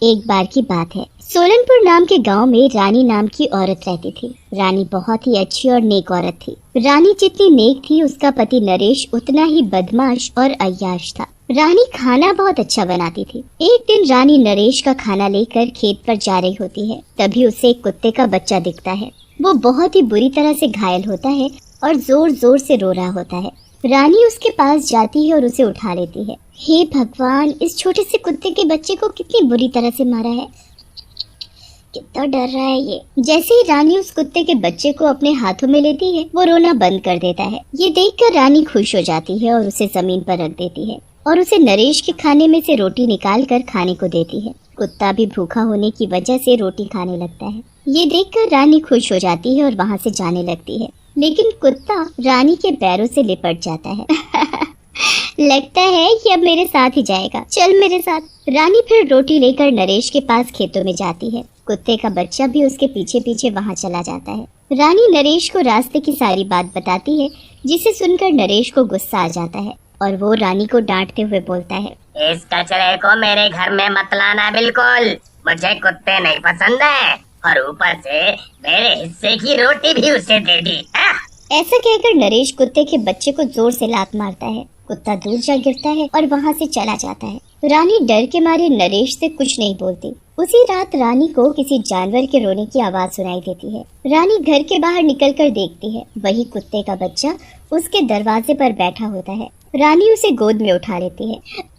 एक बार की बात है, सोलनपुर नाम के गांव में रानी नाम की औरत रहती थी। रानी बहुत ही अच्छी और नेक औरत थी। रानी जितनी नेक थी, उसका पति नरेश उतना ही बदमाश और अय्याश था। रानी खाना बहुत अच्छा बनाती थी। एक दिन रानी नरेश का खाना लेकर खेत पर जा रही होती है, तभी उसे एक कुत्ते का बच्चा दिखता है। वो बहुत ही बुरी तरह से घायल होता है और जोर जोर से रो रहा होता है। रानी उसके पास जाती है और उसे उठा लेती है। हे भगवान, इस छोटे से कुत्ते के बच्चे को कितनी बुरी तरह से मारा है, कितना डर रहा है ये। जैसे ही रानी उस कुत्ते के बच्चे को अपने हाथों में लेती है, वो रोना बंद कर देता है। ये देखकर रानी खुश हो जाती है और उसे जमीन पर रख देती है और उसे नरेश के खाने में से रोटी निकाल कर खाने को देती है। कुत्ता भी भूखा होने की वजह से रोटी खाने लगता है। ये देखकर रानी खुश हो जाती है और वहाँ से जाने लगती है, लेकिन कुत्ता रानी के पैरों से लिपट जाता है। लगता है कि अब मेरे साथ ही जाएगा, चल मेरे साथ। रानी फिर रोटी लेकर नरेश के पास खेतों में जाती है। कुत्ते का बच्चा भी उसके पीछे पीछे वहाँ चला जाता है। रानी नरेश को रास्ते की सारी बात बताती है, जिसे सुनकर नरेश को गुस्सा आ जाता है और वो रानी को डांटते हुए बोलता है, इस कचरे को मेरे घर में मत लाना, बिल्कुल। मुझे कुत्ते नहीं पसंद है और ऊपर से मेरे हिस्से की रोटी भी उसे दे दी। ऐसा कहकर नरेश कुत्ते के बच्चे को जोर से लात मारता है। कुत्ता दूर जा गिरता है और वहाँ से चला जाता है। रानी डर के मारे नरेश से कुछ नहीं बोलती। उसी रात रानी को किसी जानवर के रोने की आवाज सुनाई देती है। रानी घर के बाहर निकलकर देखती है, वही कुत्ते का बच्चा उसके दरवाजे पर बैठा होता है। रानी उसे गोद में उठा लेती है।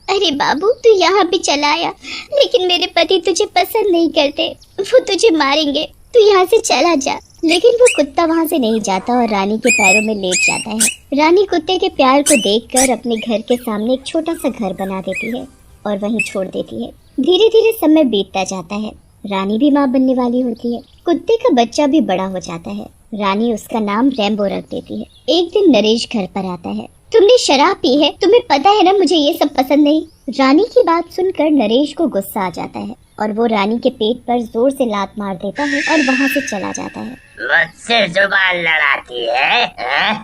अरे बाबू, तू यहाँ भी चला आया, लेकिन मेरे पति तुझे पसंद नहीं करते, वो तुझे मारेंगे, तू यहाँ से चला जा। लेकिन वो कुत्ता वहाँ से नहीं जाता और रानी के पैरों में लेट जाता है। रानी कुत्ते के प्यार को देखकर अपने घर के सामने एक छोटा सा घर बना देती है और वहीं छोड़ देती है। धीरे धीरे समय बीतता जाता है। रानी भी माँ बनने वाली होती है। कुत्ते का बच्चा भी बड़ा हो जाता है। रानी उसका नाम रैम्बो रख देती है। एक दिन नरेश घर पर आता है। तुमने शराब पी है, तुम्हें पता है ना मुझे ये सब पसंद नहीं। रानी की बात सुनकर नरेश को गुस्सा आ जाता है और वो रानी के पेट पर जोर से लात मार देता है और वहाँ से चला जाता है। मुझसे जुबान लड़ाती है,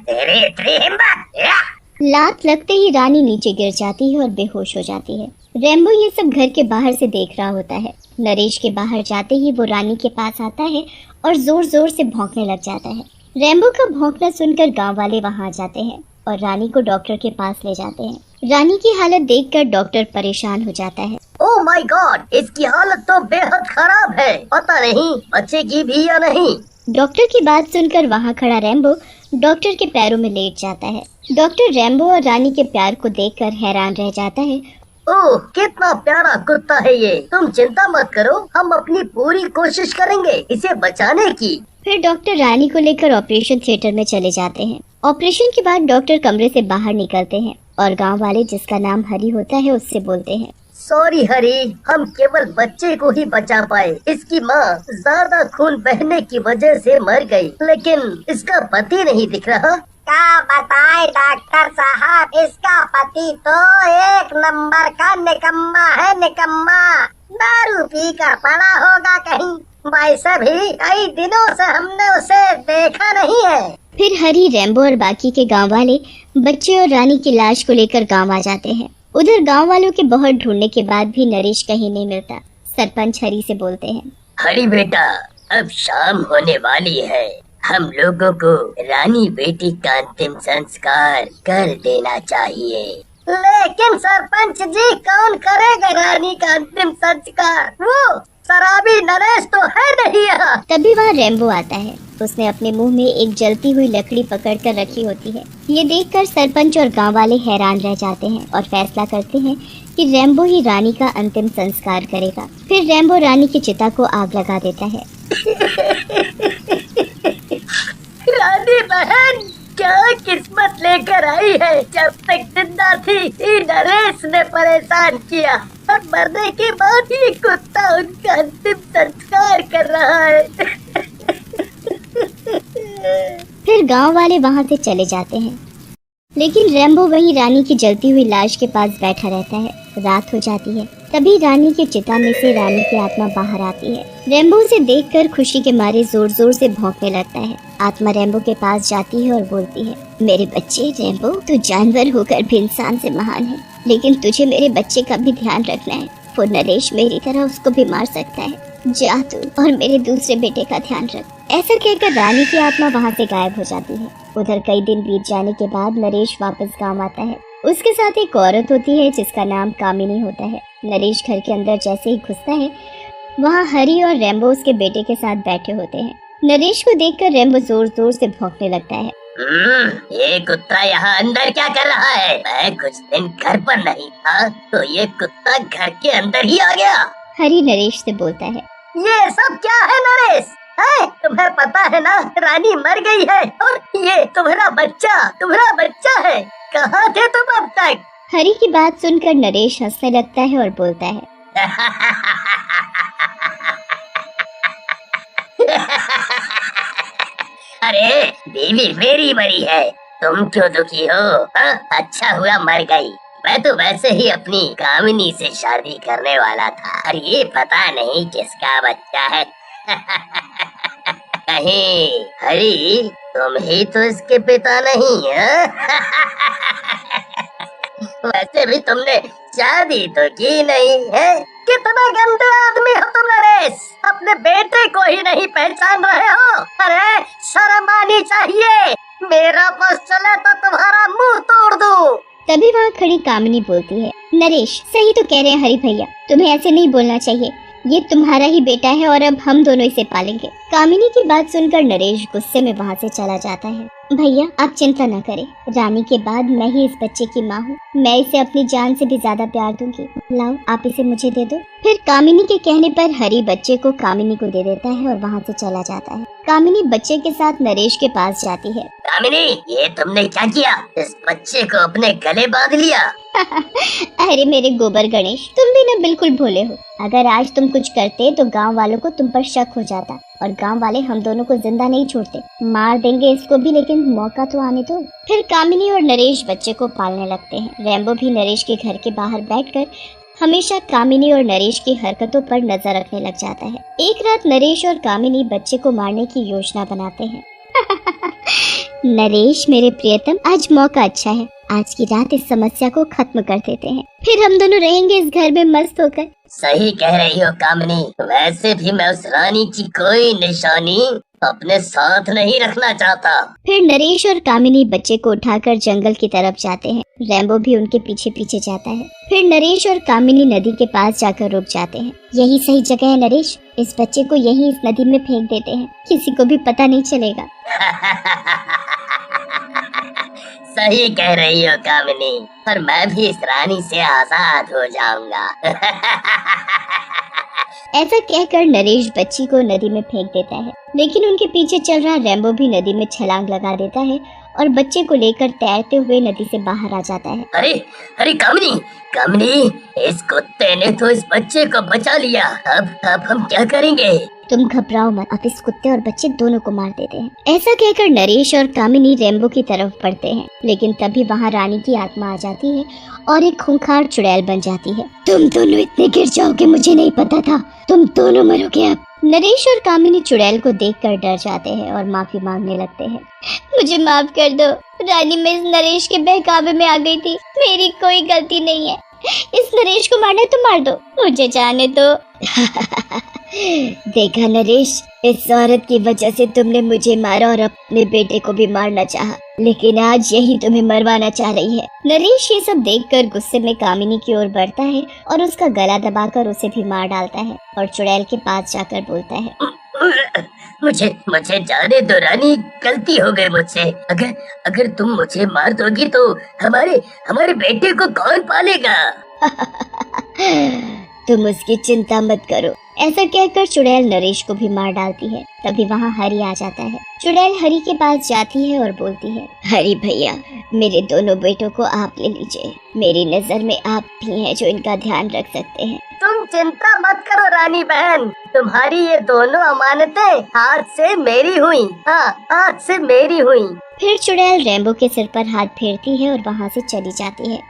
तेरी इतनी हिम्मत। लात लगते ही रानी नीचे गिर जाती है और बेहोश हो जाती है। रैम्बो ये सब घर के बाहर से देख रहा होता है। नरेश के बाहर जाते ही वो रानी के पास आता है और जोर जोर से भौंकने लग जाता है। रैम्बो का भौंकना सुनकर गांव वाले वहां जाते हैं और रानी को डॉक्टर के पास ले जाते हैं। रानी की हालत देखकर डॉक्टर परेशान हो जाता है। ओह माय गॉड, इसकी हालत तो बेहद खराब है, पता नहीं बचेगी भी या नहीं। डॉक्टर की बात सुनकर वहाँ खड़ा रैम्बो डॉक्टर के पैरों में लेट जाता है। डॉक्टर रैम्बो और रानी के प्यार को देखकर हैरान रह जाता है। ओह, कितना प्यारा कुत्ता है ये। तुम चिंता मत करो, हम अपनी पूरी कोशिश करेंगे इसे बचाने की। फिर डॉक्टर रानी को लेकर ऑपरेशन थिएटर में चले जाते हैं। ऑपरेशन के बाद डॉक्टर कमरे से बाहर निकलते हैं और गांव वाले, जिसका नाम हरी होता है, उससे बोलते हैं, सॉरी हरी, हम केवल बच्चे को ही बचा पाए। इसकी माँ ज्यादा खून बहने की वजह से मर गई, लेकिन इसका पति नहीं दिख रहा। क्या बताए डॉक्टर साहब, इसका पति तो एक नंबर का निकम्मा है, निकम्मा। दारू पी कर पड़ा होगा कहीं। वैसे भी कई दिनों से हमने उसे देखा नहीं है। फिर हरी, रैम्बो और बाकी के गांव वाले बच्चे और रानी की लाश को लेकर गांव आ जाते हैं। उधर गांव वालों के बहुत ढूंढने के बाद भी नरेश कहीं नहीं मिलता। सरपंच हरी से बोलते हैं, हरी बेटा, अब शाम होने वाली है, हम लोगों को रानी बेटी का अंतिम संस्कार कर देना चाहिए। लेकिन सरपंच जी, कौन करेगा रानी का अंतिम संस्कार? वो शराबी नरेश तो है नहीं यहाँ। तभी वहाँ रैम्बो आता है। उसने अपने मुंह में एक जलती हुई लकड़ी पकड़कर रखी होती है। ये देखकर सरपंच और गांव वाले हैरान रह जाते हैं और फैसला करते हैं कि रैम्बो ही रानी का अंतिम संस्कार करेगा। फिर रैम्बो रानी की चिता को आग लगा देता है। रानी बहन, क्या किस्मत लेकर आई है। जब तक जिंदा थी नरेश ने परेशान किया और मरने के बाद ही कुत्ता उनका अंतिम संस्कार कर रहा है। फिर गांव वाले वहां से चले जाते हैं, लेकिन रैम्बो वहीं रानी की जलती हुई लाश के पास बैठा रहता है। रात हो जाती है। तभी रानी की चिता में से रानी की आत्मा बाहर आती है। रैम्बो उसे देखकर खुशी के मारे जोर जोर से भौंकने लगता है। आत्मा रैम्बो के पास जाती है और बोलती है, मेरे बच्चे रैम्बो, तू जानवर होकर भी इंसान से महान है, लेकिन तुझे मेरे बच्चे का भी ध्यान रखना है। वो नरेश मेरी तरह उसको भी मार सकता है। जा तू और मेरे दूसरे बेटे का ध्यान रख। ऐसा कहकर रानी की आत्मा वहाँ से गायब हो जाती है। उधर कई दिन बीत जाने के बाद नरेश वापस गाँव आता है। उसके साथ एक औरत होती है जिसका नाम कामिनी होता है। नरेश घर के अंदर जैसे ही घुसता है, वहाँ हरी और रेम्बो उसके बेटे के साथ बैठे होते हैं। नरेश को देखकर रेम्बो जोर जोर से भौंकने लगता है। ये कुत्ता यहाँ अंदर क्या कर रहा है? मैं कुछ दिन घर पर नहीं था तो ये कुत्ता घर के अंदर ही आ गया। हरी नरेश से बोलता है, ये सब क्या है नरेश? तुम्हें पता है ना, रानी मर गई है और ये तुम्हारा बच्चा है। कहाँ थे तुम अब तक? हरी की बात सुनकर नरेश हंसने लगता है और बोलता है, अरे बीवी मेरी मरी है, तुम क्यों दुखी हो? अच्छा हुआ मर गई। मैं तो वैसे ही अपनी कामिनी से शादी करने वाला था और ये पता नहीं किसका बच्चा है। कहीं हरी तुम ही तो इसके पिता नहीं है? वैसे भी तुमने शादी तो की नहीं है। कितना गंदे आदमी हो तुम नरेश, अपने बेटे को ही नहीं पहचान रहे हो। अरे शर्म आनी चाहिए, मेरा बस चले तो तुम्हारा मुंह तोड़ दूं। तभी वहाँ खड़ी कामिनी बोलती है, नरेश सही तो कह रहे हैं हरी भैया, तुम्हें ऐसे नहीं बोलना चाहिए। ये तुम्हारा ही बेटा है और अब हम दोनों इसे पालेंगे। कामिनी की बात सुनकर नरेश गुस्से में वहाँ से चला जाता है। भैया आप चिंता न करें, रानी के बाद मैं ही इस बच्चे की माँ हूँ। मैं इसे अपनी जान से भी ज्यादा प्यार दूंगी। लाओ आप इसे मुझे दे दो। फिर कामिनी के कहने पर हरी बच्चे को कामिनी को दे देता है और वहाँ से चला जाता है। कामिनी बच्चे के साथ नरेश के पास जाती है। कामिनी ये तुमने क्या किया? इस बच्चे को अपने गले बांध लिया। अरे मेरे गोबर गणेश, तुम भी ना बिल्कुल भोले हो। अगर आज तुम कुछ करते तो गांव वालों को तुम पर शक हो जाता और गांव वाले हम दोनों को जिंदा नहीं छोड़ते। मार देंगे इसको भी, लेकिन मौका तो आने दो। फिर कामिनी और नरेश बच्चे को पालने लगते हैं। रेम्बो भी नरेश के घर के बाहर बैठकर हमेशा कामिनी और नरेश की हरकतों पर नजर रखने लग जाता है। एक रात नरेश और कामिनी बच्चे को मारने की योजना बनाते हैं। नरेश मेरे प्रियतम, आज मौका अच्छा है, आज की रात इस समस्या को खत्म कर देते हैं, फिर हम दोनों रहेंगे इस घर में मस्त होकर। सही कह रही हो कामिनी, वैसे भी मैं उस रानी की कोई निशानी अपने साथ नहीं रखना चाहता। फिर नरेश और कामिनी बच्चे को उठाकर जंगल की तरफ जाते हैं। रेम्बो भी उनके पीछे पीछे जाता है। फिर नरेश और कामिनी नदी के पास जाकर रुक जाते हैं। यही सही जगह है नरेश, इस बच्चे को यहीं इस नदी में फेंक देते हैं, किसी को भी पता नहीं चलेगा। सही कह रही हो कामिनी, पर मैं भी इस रानी से आजाद हो जाऊंगा। ऐसा कहकर नरेश बच्ची को नदी में फेंक देता है, लेकिन उनके पीछे चल रहा रेम्बो भी नदी में छलांग लगा देता है और बच्चे को लेकर तैरते हुए नदी से बाहर आ जाता है। अरे अरे कामिनी, कामिनी, इस कुत्ते ने तो इस बच्चे को बचा लिया। अब हम क्या करेंगे? तुम घबराओ मत, अब इस कुत्ते और बच्चे दोनों को मार देते हैं। ऐसा कहकर नरेश और कामिनी रेम्बो की तरफ बढ़ते हैं, लेकिन तभी वहाँ रानी की आत्मा आ जाती है और एक खूंखार चुड़ैल बन जाती है। तुम दोनों इतने गिर जाओगे मुझे नहीं पता था, तुम दोनों मरोगे अब। नरेश और कामिनी चुड़ैल को देखकर डर जाते हैं और माफी मांगने लगते हैं। मुझे माफ कर दो रानी, मैं इस नरेश के बहकावे में आ गई थी, मेरी कोई गलती नहीं है। इस नरेश को मारना तो मार दो, मुझे जाने दो। देखा नरेश, इस औरत की वजह से तुमने मुझे मारा और अपने बेटे को भी मारना चाहा, लेकिन आज यही तुम्हें मरवाना चाह रही है। नरेश ये सब देखकर गुस्से में कामिनी की ओर बढ़ता है और उसका गला दबाकर उसे भी मार डालता है और चुड़ैल के पास जाकर बोलता है, मुझे जाने दो रानी, गलती हो गई मुझसे। अगर तुम मुझे मार दोगी तो हमारे बेटे को कौन पालेगा? तुम उसकी चिंता मत करो। ऐसा कहकर चुड़ैल नरेश को भी मार डालती है। तभी वहाँ हरी आ जाता है। चुड़ैल हरी के पास जाती है और बोलती है, हरी भैया, मेरे दोनों बेटों को आप ले लीजिए, मेरी नजर में आप भी हैं जो इनका ध्यान रख सकते हैं। तुम चिंता मत करो रानी बहन, तुम्हारी ये दोनों अमानतें आज से मेरी हुई। हाँ, आज से मेरी हुई। फिर चुड़ैल रेम्बो के सिर पर हाथ फेरती है और वहाँ से चली जाती है।